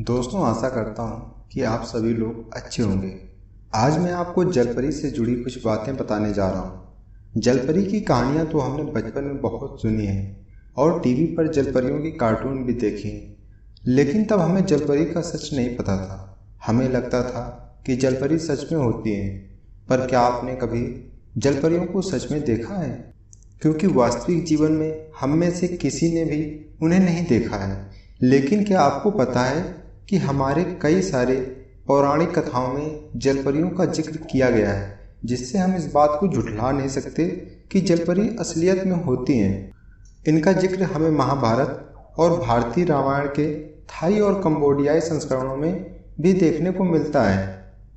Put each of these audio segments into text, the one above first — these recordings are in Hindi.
दोस्तों, आशा करता हूँ कि आप सभी लोग अच्छे होंगे। आज मैं आपको जलपरी से जुड़ी कुछ बातें बताने जा रहा हूँ। जलपरी की कहानियाँ तो हमने बचपन में बहुत सुनी हैं और टीवी पर जलपरियों की कार्टून भी देखे हैं, लेकिन तब हमें जलपरी का सच नहीं पता था। हमें लगता था कि जलपरी सच में होती हैं, पर क्या आपने कभी जलपरियों को सच में देखा है? क्योंकि वास्तविक जीवन में हम में से किसी ने भी उन्हें नहीं देखा है। लेकिन क्या आपको पता है कि हमारे कई सारे पौराणिक कथाओं में जलपरियों का जिक्र किया गया है, जिससे हम इस बात को झुठला नहीं सकते कि जलपरी असलियत में होती हैं। इनका जिक्र हमें महाभारत और भारतीय रामायण के थाई और कंबोडियाई संस्करणों में भी देखने को मिलता है।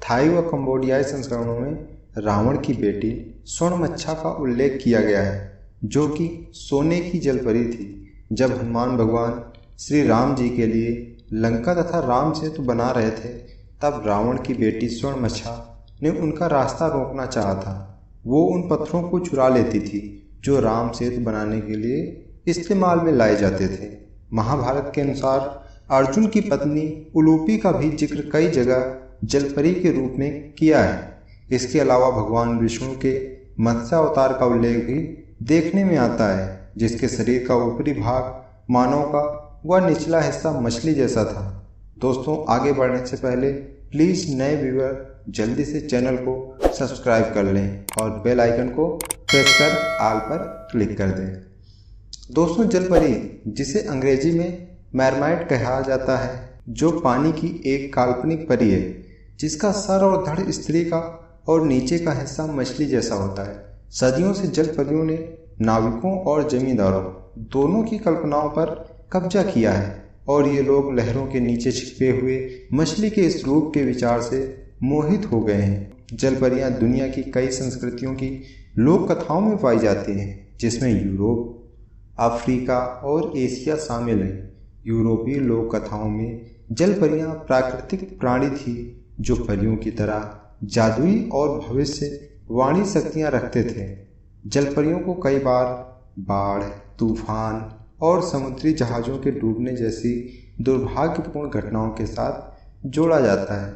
थाई व कंबोडियाई संस्करणों में रावण की बेटी स्वर्णमच्छा का उल्लेख किया गया है, जो कि सोने की जलपरी थी। जब हनुमान भगवान श्री राम जी के लिए लंका तथा राम सेतु बना रहे थे, तब रावण की बेटी स्वर्णमच्छा ने उनका रास्ता रोकना चाहा था। वो उन पत्थरों को चुरा लेती थी जो राम सेतु बनाने के लिए इस्तेमाल में लाए जाते थे। महाभारत के अनुसार अर्जुन की पत्नी उलूपी का भी जिक्र कई जगह जलपरी के रूप में किया है। इसके अलावा भगवान विष्णु के मत्स्य अवतार का उल्लेख भी देखने में आता है, जिसके शरीर का ऊपरी भाग मानव का व निचला हिस्सा मछली जैसा था। दोस्तों, आगे बढ़ने से पहले प्लीज़ नए व्यूअर जल्दी से चैनल को सब्सक्राइब कर लें और बेल आइकन को प्रेस कर ऑल पर क्लिक कर दें। दोस्तों, जलपरी, जिसे अंग्रेजी में मरमाइड कहा जाता है, जो पानी की एक काल्पनिक परी है जिसका सर और धड़ स्त्री का और नीचे का हिस्सा मछली जैसा होता है। सदियों से जलपरियों ने नाविकों और जमींदारों दोनों की कल्पनाओं पर कब्जा किया है और ये लोग लहरों के नीचे छिपे हुए मछली के इस रूप के विचार से मोहित हो गए हैं। जलपरियां दुनिया की कई संस्कृतियों की लोक कथाओं में पाई जाती हैं, जिसमें यूरोप, अफ्रीका और एशिया शामिल हैं। यूरोपीय लोक कथाओं में जलपरियां प्राकृतिक प्राणी थी जो परियों की तरह जादुई और भविष्यवाणी शक्तियां रखते थे। जलपरियों को कई बार बाढ़, तूफान और समुद्री जहाज़ों के डूबने जैसी दुर्भाग्यपूर्ण घटनाओं के साथ जोड़ा जाता है।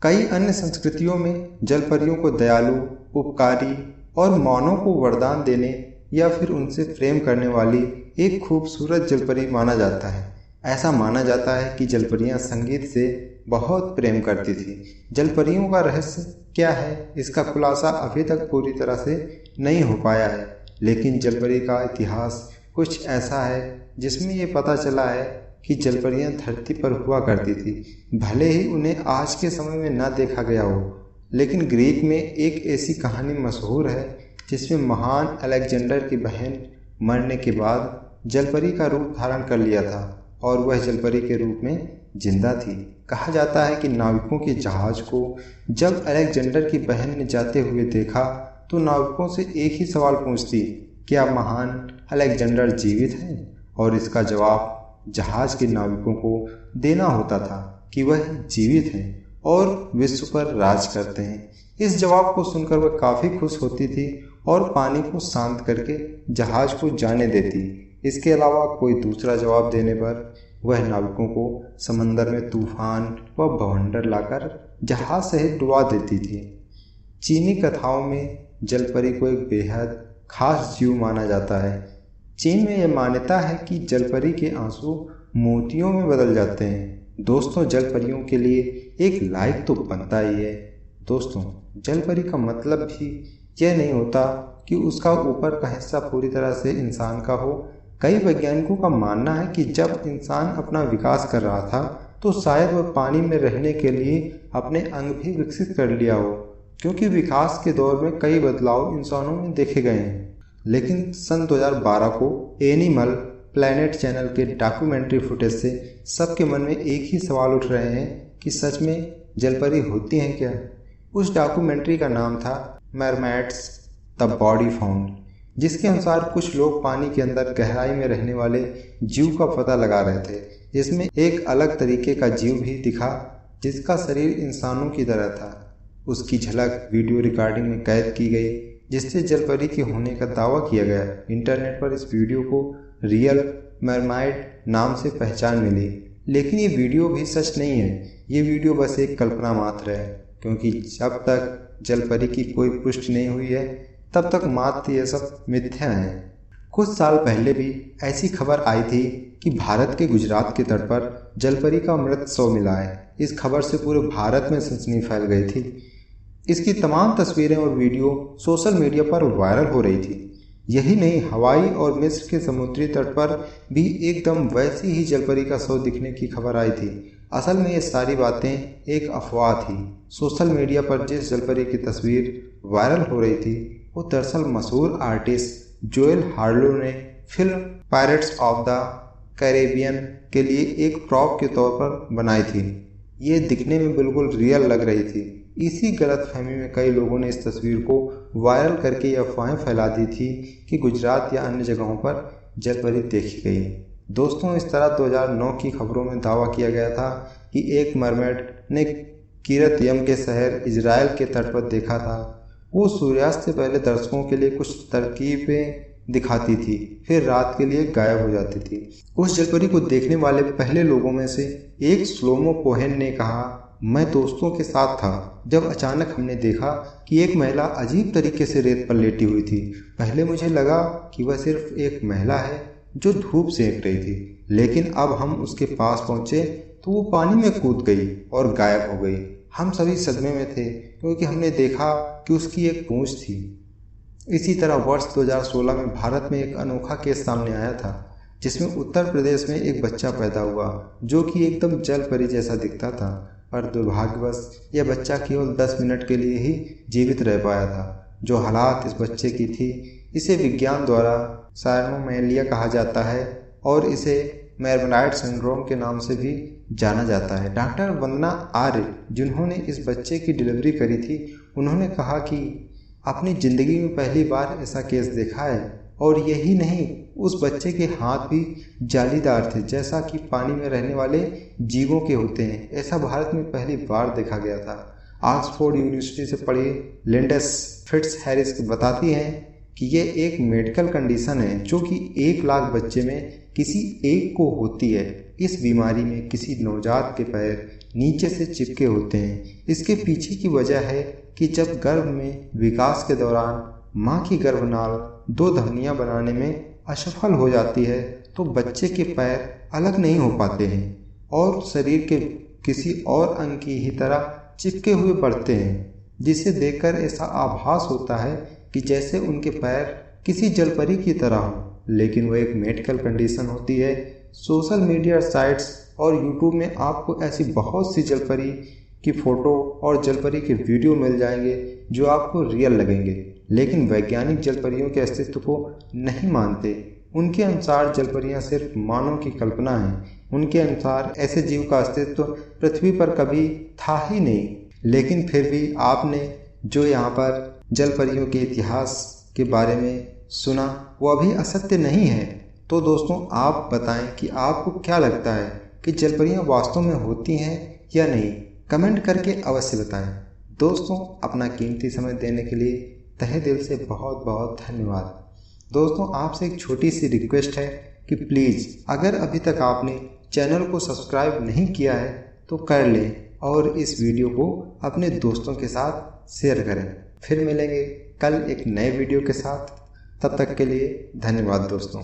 कई अन्य संस्कृतियों में जलपरियों को दयालु, उपकारी और मानव को वरदान देने या फिर उनसे प्रेम करने वाली एक खूबसूरत जलपरी माना जाता है। ऐसा माना जाता है कि जलपरियां संगीत से बहुत प्रेम करती थी। जलपरियों का रहस्य क्या है, इसका खुलासा अभी तक पूरी तरह से नहीं हो पाया है, लेकिन जलपरी का इतिहास कुछ ऐसा है जिसमें ये पता चला है कि जलपरियां धरती पर हुआ करती थी। भले ही उन्हें आज के समय में न देखा गया हो, लेकिन ग्रीक में एक ऐसी कहानी मशहूर है जिसमें महान अलेक्जेंडर की बहन मरने के बाद जलपरी का रूप धारण कर लिया था और वह जलपरी के रूप में जिंदा थी। कहा जाता है कि नाविकों के जहाज को जब अलेक्जेंडर की बहन ने जाते हुए देखा तो नाविकों से एक ही सवाल पूछती, क्या महान अलेक्जेंडर जीवित है? और इसका जवाब जहाज के नाविकों को देना होता था कि वह जीवित हैं और विश्व पर राज करते हैं। इस जवाब को सुनकर वह काफ़ी खुश होती थी और पानी को शांत करके जहाज को जाने देती। इसके अलावा कोई दूसरा जवाब देने पर वह नाविकों को समंदर में तूफान व बवंडर लाकर जहाज सहित डुबा देती थी। चीनी कथाओं में जलपरी को एक बेहद खास जीव माना जाता है। चीन में यह मान्यता है कि जलपरी के आंसू मोतियों में बदल जाते हैं। दोस्तों, जलपरियों के लिए एक लाइक तो बनता ही है। दोस्तों, जलपरी का मतलब भी यह नहीं होता कि उसका ऊपर का हिस्सा पूरी तरह से इंसान का हो। कई वैज्ञानिकों का मानना है कि जब इंसान अपना विकास कर रहा था तो शायद वह पानी में रहने के लिए अपने अंग भी विकसित कर लिया हो, क्योंकि विकास के दौर में कई बदलाव इंसानों में देखे गए हैं। लेकिन सन 2012 को एनिमल प्लैनेट चैनल के डॉक्यूमेंट्री फुटेज से सबके मन में एक ही सवाल उठ रहे हैं कि सच में जलपरी होती हैं क्या? उस डॉक्यूमेंट्री का नाम था मरमैड्स द बॉडी फाउंड, जिसके अनुसार कुछ लोग पानी के अंदर गहराई में रहने वाले जीव का पता लगा रहे थे। इसमें एक अलग तरीके का जीव भी दिखा जिसका शरीर इंसानों की तरह था। उसकी झलक वीडियो रिकॉर्डिंग में कैद की गई, जिससे जलपरी के होने का दावा किया गया। इंटरनेट पर इस वीडियो को रियल मरमाइड नाम से पहचान मिली, लेकिन ये वीडियो भी सच नहीं है। ये वीडियो बस एक कल्पना मात्र है, क्योंकि जब तक जलपरी की कोई पुष्टि नहीं हुई है तब तक मात्र ये सब मिथ्या है। कुछ साल पहले भी ऐसी खबर आई थी कि भारत के गुजरात के तट पर जलपरी का मृत शव मिला है। इस खबर से पूरे भारत में सनसनी फैल गई थी। इसकी तमाम तस्वीरें और वीडियो सोशल मीडिया पर वायरल हो रही थी। यही नहीं, हवाई और मिस्र के समुद्री तट पर भी एकदम वैसी ही जलपरी का शव दिखने की खबर आई थी। असल में ये सारी बातें एक अफवाह थी। सोशल मीडिया पर जिस जलपरी की तस्वीर वायरल हो रही थी वो दरअसल मशहूर आर्टिस्ट जोएल हार्लो ने film pirates of the Caribbean के लिए एक प्रॉप के तौर पर बनाई थी। ये दिखने में बिल्कुल रियल लग रही थी। इसी गलतफहमी में कई लोगों ने इस तस्वीर को वायरल करके ये अफवाहें फैला दी थी कि गुजरात या अन्य जगहों पर जलपरी देखी गई है। दोस्तों, इस तरह 2009 की खबरों में दावा किया गया था कि एक मरमेड ने किरत यम के शहर इजराइल के तट पर देखा था। वो सूर्यास्त से पहले दर्शकों के लिए कुछ तरकीबें दिखाती थी, फिर रात के लिए गायब हो जाती थी। उस जलपरी को देखने वाले पहले लोगों में से एक श्लोमो कोहेन ने कहा, मैं दोस्तों के साथ था जब अचानक हमने देखा कि एक महिला अजीब तरीके से रेत पर लेटी हुई थी। पहले मुझे लगा कि वह सिर्फ एक महिला है जो धूप सेक रही थी, लेकिन अब हम उसके पास पहुंचे तो वो पानी में कूद गई और गायब हो गई। हम सभी सदमे में थे क्योंकि हमने देखा कि उसकी एक पूंछ थी। इसी तरह वर्ष 2016 में भारत में एक अनोखा केस सामने आया था, जिसमें उत्तर प्रदेश में एक बच्चा पैदा हुआ जो कि एकदम जलपरी जैसा दिखता था, पर दुर्भाग्यवश यह बच्चा केवल 10 मिनट के लिए ही जीवित रह पाया था। जो हालात इस बच्चे की थी, इसे विज्ञान द्वारा साइनोमेलिया कहा जाता है और इसे मेरमलाइट सिंड्रोम के नाम से भी जाना जाता है। डॉक्टर वंदना आर्य, जिन्होंने इस बच्चे की डिलीवरी करी थी, उन्होंने कहा कि अपनी ज़िंदगी में पहली बार ऐसा केस देखा है। और यही नहीं, उस बच्चे के हाथ भी जालीदार थे, जैसा कि पानी में रहने वाले जीवों के होते हैं। ऐसा भारत में पहली बार देखा गया था। ऑक्सफोर्ड यूनिवर्सिटी से पढ़ी लिंडस फिट्जहैरिस बताती हैं कि ये एक मेडिकल कंडीशन है जो कि 1 लाख बच्चे में किसी एक को होती है। इस बीमारी में किसी नवजात के पैर नीचे से चिपके होते हैं। इसके पीछे की वजह है कि जब गर्भ में विकास के दौरान माँ की गर्भनाल 2 धमनियाँ बनाने में असफल हो जाती है तो बच्चे के पैर अलग नहीं हो पाते हैं और शरीर के किसी और अंग की ही तरह चिपके हुए पड़ते हैं, जिसे देखकर ऐसा आभास होता है कि जैसे उनके पैर किसी जलपरी की तरह हों, लेकिन वो एक मेडिकल कंडीशन होती है। सोशल मीडिया साइट्स और यूट्यूब में आपको ऐसी बहुत सी जलपरी की फ़ोटो और जलपरी के वीडियो मिल जाएंगे जो आपको रियल लगेंगे, लेकिन वैज्ञानिक जलपरियों के अस्तित्व को नहीं मानते। उनके अनुसार जलपरियां सिर्फ मानव की कल्पना है। उनके अनुसार ऐसे जीव का अस्तित्व पृथ्वी पर कभी था ही नहीं। लेकिन फिर भी आपने जो यहाँ पर जलपरियों के इतिहास के बारे में सुना वो अभी असत्य नहीं है। तो दोस्तों, आप बताएं कि आपको क्या लगता है कि जलपरियां वास्तव में होती हैं या नहीं। कमेंट करके अवश्य बताएं। दोस्तों, अपना कीमती समय देने के लिए तहे दिल से बहुत बहुत धन्यवाद। दोस्तों, आपसे एक छोटी सी रिक्वेस्ट है कि प्लीज़ अगर अभी तक आपने चैनल को सब्सक्राइब नहीं किया है तो कर लें और इस वीडियो को अपने दोस्तों के साथ शेयर करें। फिर मिलेंगे कल एक नए वीडियो के साथ। तब तक के लिए धन्यवाद दोस्तों।